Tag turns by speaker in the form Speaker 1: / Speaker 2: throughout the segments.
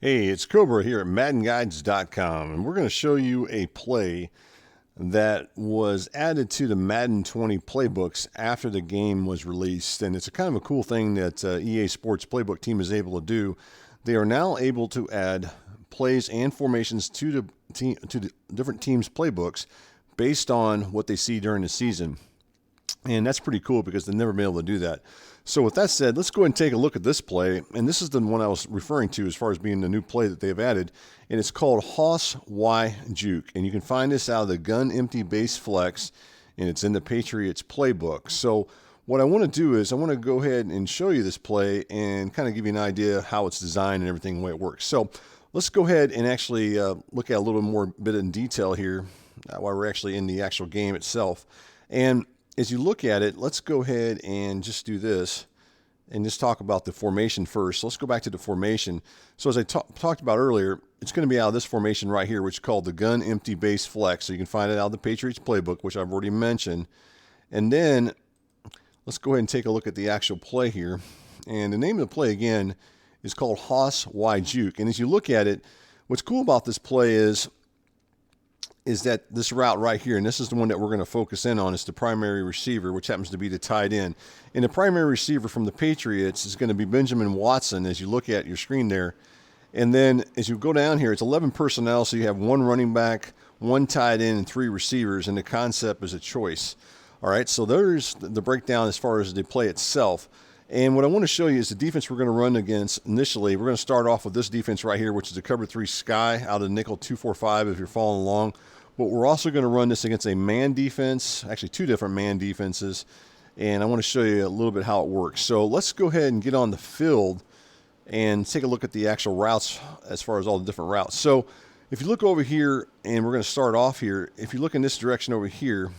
Speaker 1: Hey, it's Cobra here at MaddenGuides.com, and we're going to show you a play that was added to the Madden 20 playbooks after the game was released. And it's a kind of a cool thing that EA Sports Playbook team is able to do. They are now able to add plays and formations to the different teams' playbooks based on what they see during the season. And that's pretty cool because they've never been able to do that. So with that said, let's go ahead and take a look at this play. And this is the one I was referring to as far as being the new play that they've added. And it's called Hoss Y Juke. And you can find this out of the gun empty base flex. And it's in the Patriots playbook. So what I want to do is I want to go ahead and show you this play and kind of give you an idea of how it's designed and everything, the way it works. So let's go ahead and actually look at a little more bit in detail here while we're actually in the actual game itself. And as you look at it, let's go ahead and just do this and just talk about the formation first. So let's go back to the formation. So as I talked about earlier, it's going to be out of this formation right here, which is called the gun empty base flex. So you can find it out of the Patriots playbook, which I've already mentioned. And then let's go ahead and take a look at the actual play here. And the name of the play again is called Hoss Y Juke. And as you look at it, what's cool about this play is that this route right here, and this is the one that we're going to focus in on, is the primary receiver, which happens to be the tight end. And the primary receiver from the Patriots is going to be Benjamin Watson, as you look at your screen there. And then as you go down here, it's 11 personnel, so you have one running back, one tight end, and 3 receivers, and the concept is a choice. All right, so there's the breakdown as far as the play itself. And what I want to show you is the defense we're going to run against initially. We're going to start off with this defense right here, which is the cover 3 sky out of the nickel 2-4-5 if you're following along. But we're also going to run this against a man defense, actually 2 different man defenses. And I want to show you a little bit how it works. So let's go ahead and get on the field and take a look at the actual routes as far as all the different routes. So if you look over here, and we're going to start off here, if you look in this direction over here,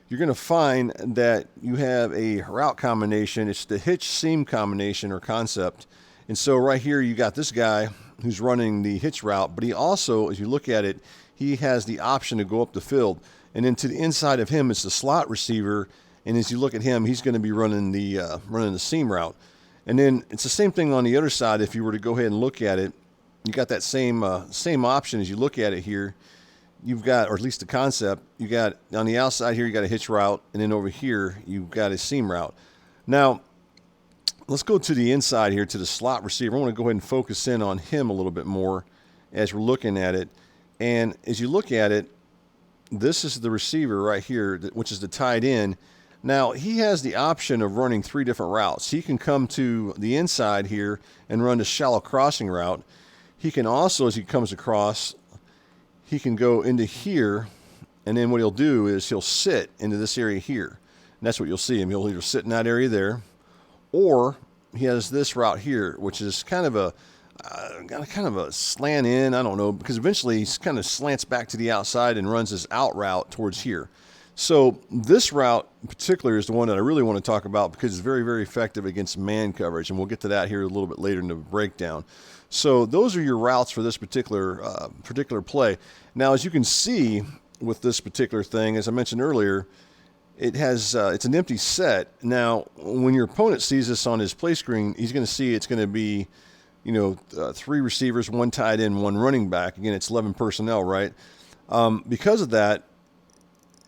Speaker 1: you're going to find that you have a route combination. It's the hitch seam combination or concept. And so right here you got this guy who's running the hitch route, but he also, as you look at it, he has the option to go up the field. And then to the inside of him is the slot receiver. And as you look at him, he's going to be running the seam route. And then it's the same thing on the other side. If you were to go ahead and look at it, you got that same option as you look at it here. You've got, or at least the concept, you got on the outside here, you got a hitch route. And then over here, you've got a seam route. Now, let's go to the inside here to the slot receiver. I want to go ahead and focus in on him a little bit more as we're looking at it. And as you look at it, this is the receiver right here, which is the tight end. Now, he has the option of running 3 different routes. He can come to the inside here and run the shallow crossing route. He can also, as he comes across, he can go into here, and then what he'll do is he'll sit into this area here. And that's what you'll see him. He'll either sit in that area there, or he has this route here, which is kind of a slant in, I don't know, because eventually he kind of slants back to the outside and runs his out route towards here. So this route in particular is the one that I really want to talk about because it's very, very effective against man coverage, and we'll get to that here a little bit later in the breakdown. So those are your routes for this particular play. Now, as you can see with this particular thing, as I mentioned earlier, it has it's an empty set. Now, when your opponent sees this on his play screen, he's going to see it's going to be 3 receivers, 1 tight end, 1 running back. Again, it's 11 personnel, right? Because of that,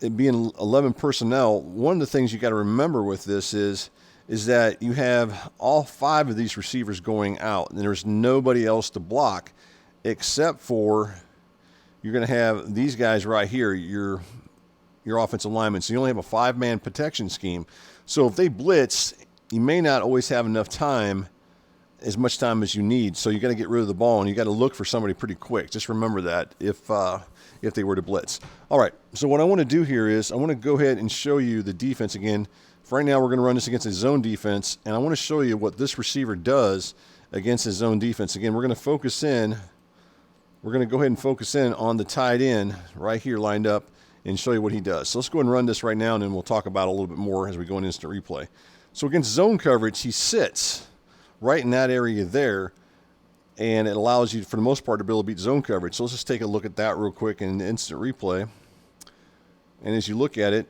Speaker 1: it being 11 personnel, one of the things you got to remember with this is that you have all 5 of these receivers going out, and there's nobody else to block except for you're going to have these guys right here, your offensive linemen. So you only have a 5-man protection scheme. So if they blitz, you may not always have enough time, as much time as you need. So you got to get rid of the ball, and you got to look for somebody pretty quick. Just remember that if they were to blitz. All right, so what I want to do here is I want to go ahead and show you the defense again. For right now, we're going to run this against a zone defense, and I want to show you what this receiver does against his zone defense. Again, we're going to focus in. We're going to go ahead and focus in on the tight end right here lined up and show you what he does. So let's go ahead and run this right now, and then we'll talk about it a little bit more as we go in instant replay. So against zone coverage, he sits right in that area there, and it allows you, for the most part, to be able to beat zone coverage. So let's just take a look at that real quick in instant replay. And as you look at it,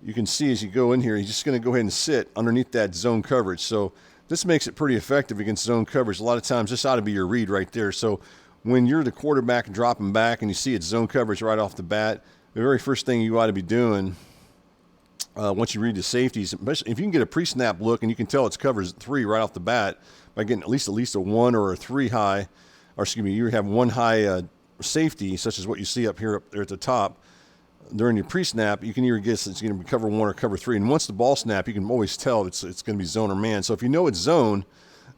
Speaker 1: you can see as you go in here, he's just going to go ahead and sit underneath that zone coverage. So This makes it pretty effective against zone coverage. A lot of times this ought to be your read right there. So when you're the quarterback and dropping back and you see it's zone coverage right off the bat, the very first thing you ought to be doing once you read the safeties, if you can get a pre-snap look and you can tell it's covers 3 right off the bat by getting at least a 1 or a 3 high, or excuse me, you have 1 high safety, such as what you see up here at the top. During your pre-snap, you can either guess it's going to be cover 1 or cover 3. And once the ball snap, you can always tell it's going to be zone or man. So if you know it's zone,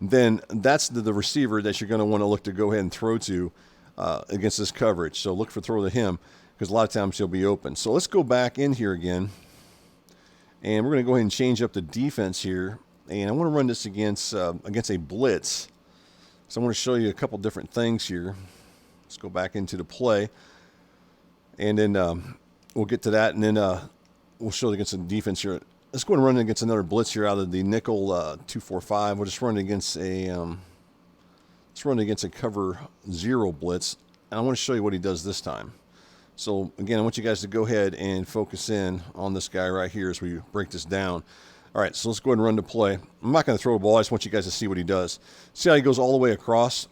Speaker 1: then that's the receiver that you're going to want to look to go ahead and throw to against this coverage. So look for throw to him because a lot of times he'll be open. So let's go back in here again. And we're going to go ahead and change up the defense here. And I want to run this against a blitz. So I want to show you a couple different things here. Let's go back into the play. And then we'll get to that. And then we'll show it against the defense here. Let's go and run against another blitz here out of the nickel 2-4-5. We'll just run against a cover 0 blitz. And I want to show you what he does this time. So, again, I want you guys to go ahead and focus in on this guy right here as we break this down. All right, so let's go ahead and run the play. I'm not going to throw the ball. I just want you guys to see what he does. See how he goes all the way across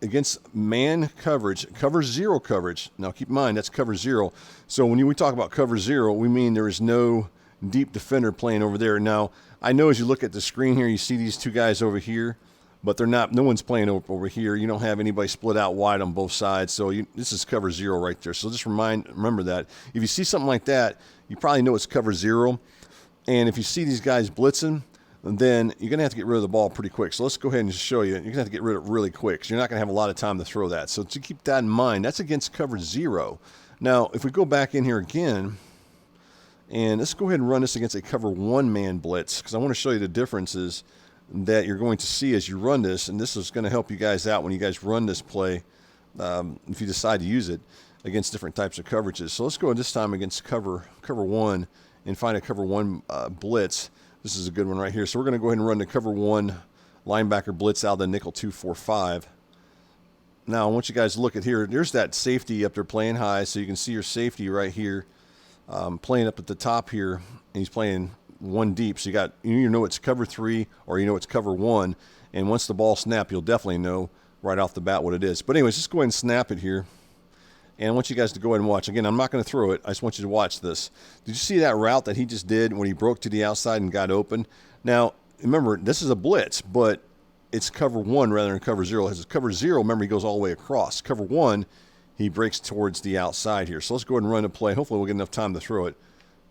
Speaker 1: against man coverage, cover 0 coverage. Now, keep in mind, that's cover 0. So when we talk about cover 0, we mean there is no deep defender playing over there. Now, I know as you look at the screen here, you see these 2 guys over here. But they're not. No one's playing over here. You don't have anybody split out wide on both sides. So this is cover 0 right there. So just remember that. If you see something like that, you probably know it's cover 0. And if you see these guys blitzing, then you're going to have to get rid of the ball pretty quick. So let's go ahead and just show you. You're going to have to get rid of it really quick because you're not going to have a lot of time to throw that. So to keep that in mind, that's against cover 0. Now, if we go back in here again, and let's go ahead and run this against a cover 1 man blitz because I want to show you the differences that you're going to see as you run this, and this is going to help you guys out when you guys run this play if you decide to use it against different types of coverages. So let's go this time against cover 1 and find a cover 1 blitz. This is a good one right here. So we're going to go ahead and run the cover 1 linebacker blitz out of the nickel 2-4-5. Now I want you guys to look at here. There's that safety up there playing high, so you can see your safety right here playing up at the top here, and he's playing 1 deep, so you know it's cover 3 or you know it's cover 1, and once the ball snap, you'll definitely know right off the bat what it is. But anyways, just go ahead and snap it here, and I want you guys to go ahead and watch. Again, I'm not going to throw it. I just want you to watch this. Did you see that route that he just did when he broke to the outside and got open? Now, remember, this is a blitz, but it's cover 1 rather than cover 0. As cover 0, remember, he goes all the way across. Cover 1, he breaks towards the outside here. So let's go ahead and run a play. Hopefully we'll get enough time to throw it.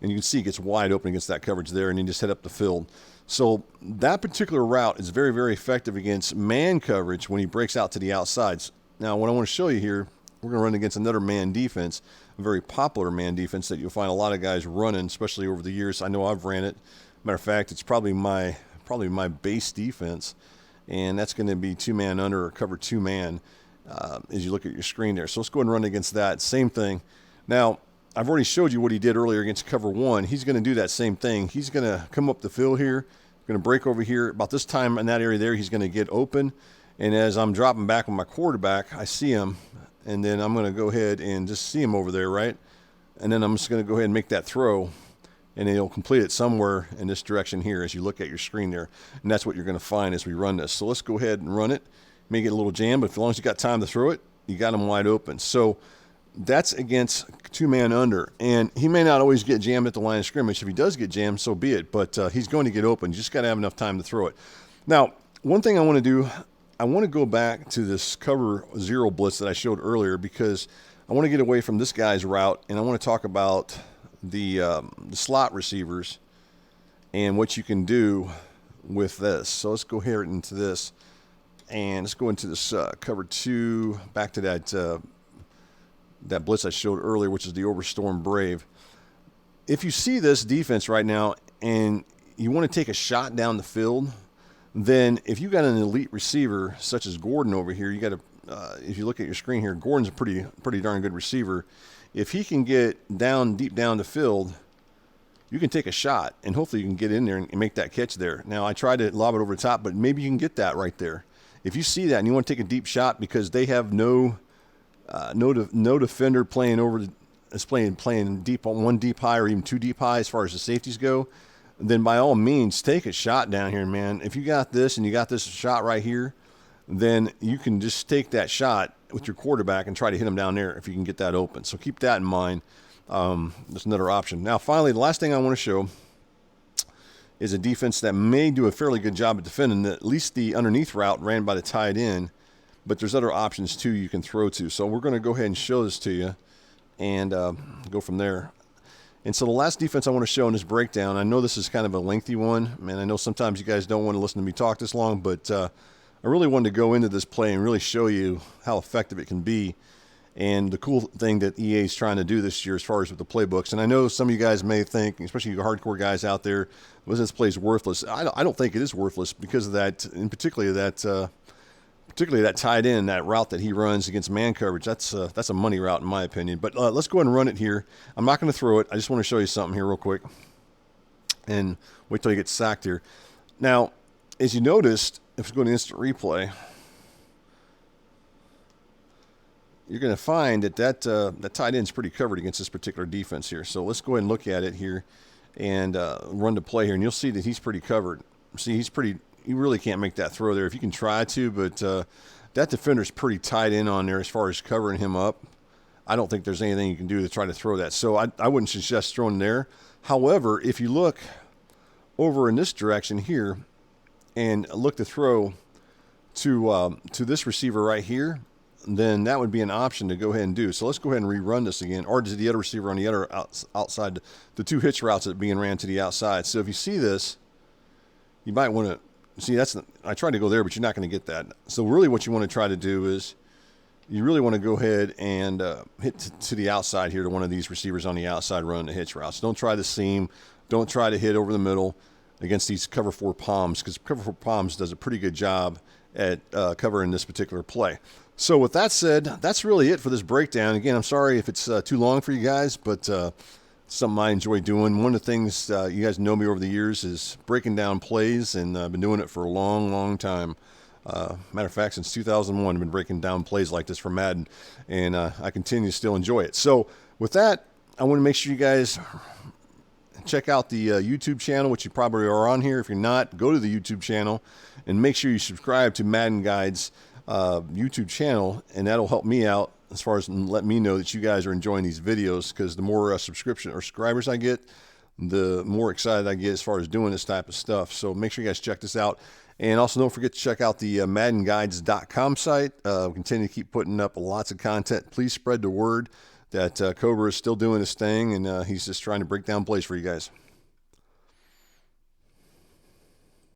Speaker 1: And you can see it gets wide open against that coverage there, and then just head up the field. So that particular route is very, very effective against man coverage when he breaks out to the outsides. Now, what I want to show you here, we're going to run against another man defense, a very popular man defense that you'll find a lot of guys running, especially over the years. I know I've ran it. Matter of fact, it's probably my base defense, and that's going to be 2-man under or cover 2-man as you look at your screen there. So let's go ahead and run against that. Same thing. Now, I've already showed you what he did earlier against cover 1. He's going to do that same thing. He's going to come up the field here, going to break over here. About this time in that area there, he's going to get open. And as I'm dropping back with my quarterback, I see him, and then I'm going to go ahead and just see him over there, right? And then I'm just going to go ahead and make that throw, and then he'll complete it somewhere in this direction here as you look at your screen there. And that's what you're going to find as we run this. So let's go ahead and run it. May get a little jam, but as long as you got time to throw it, you got him wide open. So that's against 2-man under, and he may not always get jammed at the line of scrimmage. If he does get jammed, so be it, but he's going to get open. You just got to have enough time to throw it. Now, one thing I want to do, I want to go back to this cover 0 blitz that I showed earlier because I want to get away from this guy's route, and I want to talk about the slot receivers and what you can do with this. So let's go here into this, and let's go into this cover 2, back to that blitz I showed earlier, which is the Overstorm Brave. If you see this defense right now and you want to take a shot down the field, then if you got an elite receiver such as Gordon over here, you got to, if you look at your screen here, Gordon's a pretty darn good receiver. If he can get deep down the field, you can take a shot, and hopefully you can get in there and make that catch there. Now, I tried to lob it over the top, but maybe you can get that right there. If you see that and you want to take a deep shot because they have no defender playing over, playing deep on 1 deep high or even 2 deep high as far as the safeties go, then by all means, take a shot down here, man. If you got this and you got this shot right here, then you can just take that shot with your quarterback and try to hit him down there if you can get that open. So keep that in mind. That's another option. Now, finally, the last thing I want to show is a defense that may do a fairly good job at defending at least the underneath route ran by the tight end, but there's other options too you can throw to. So we're going to go ahead and show this to you and go from there. And so the last defense I want to show in this breakdown, I know this is kind of a lengthy one, man. I know sometimes you guys don't want to listen to me talk this long, but I really wanted to go into this play and really show you how effective it can be. And the cool thing that EA is trying to do this year as far as with the playbooks. And I know some of you guys may think, especially you hardcore guys out there, was this play is worthless. I don't think it is worthless because of that, in particularly that tight end, that route that he runs against man coverage. That's a money route in my opinion. But let's go ahead and run it here. I'm not going to throw it. I just want to show you something here real quick. And wait till he gets sacked here. Now, as you noticed, if we go to instant replay, you're going to find that tight end's pretty covered against this particular defense here. So let's go ahead and look at it here and run the play here, and you'll see that he's pretty covered. See, you really can't make that throw there if you can try to, but that defender's pretty tight in on there as far as covering him up. I don't think there's anything you can do to try to throw that. So I wouldn't suggest throwing there. However, if you look over in this direction here and look to throw to this receiver right here, then that would be an option to go ahead and do. So let's go ahead and rerun this again, or to the other receiver on the other outside, the two hitch routes that are being ran to the outside. So if you see this, you might want to see I tried to go there, but you're not going to get that. So really what you want to try to do is you really want to go ahead and hit to the outside here to one of these receivers on the outside running the hitch routes. Don't try the seam. Don't try to hit over the middle against these cover 4 palms, because cover 4 palms does a pretty good job at covering this particular play. So with that said, that's really it for this breakdown. Again, I'm sorry if it's too long for you guys, but something I enjoy doing. One of the things you guys know me over the years is breaking down plays, and I've been doing it for a long, long time. Matter of fact, since 2001, I've been breaking down plays like this for Madden, and I continue to still enjoy it. So with that, I want to make sure you guys check out the YouTube channel, which you probably are on here. If you're not, go to the YouTube channel and make sure you subscribe to Madden Guides YouTube channel, and that'll help me out as far as let me know that you guys are enjoying these videos, because the more subscription or subscribers I get, the more excited I get as far as doing this type of stuff. So make sure you guys check this out, and also don't forget to check out the MaddenGuides.com site. We continue to keep putting up lots of content. Please spread the word that Cobra is still doing his thing, and he's just trying to break down plays for you guys.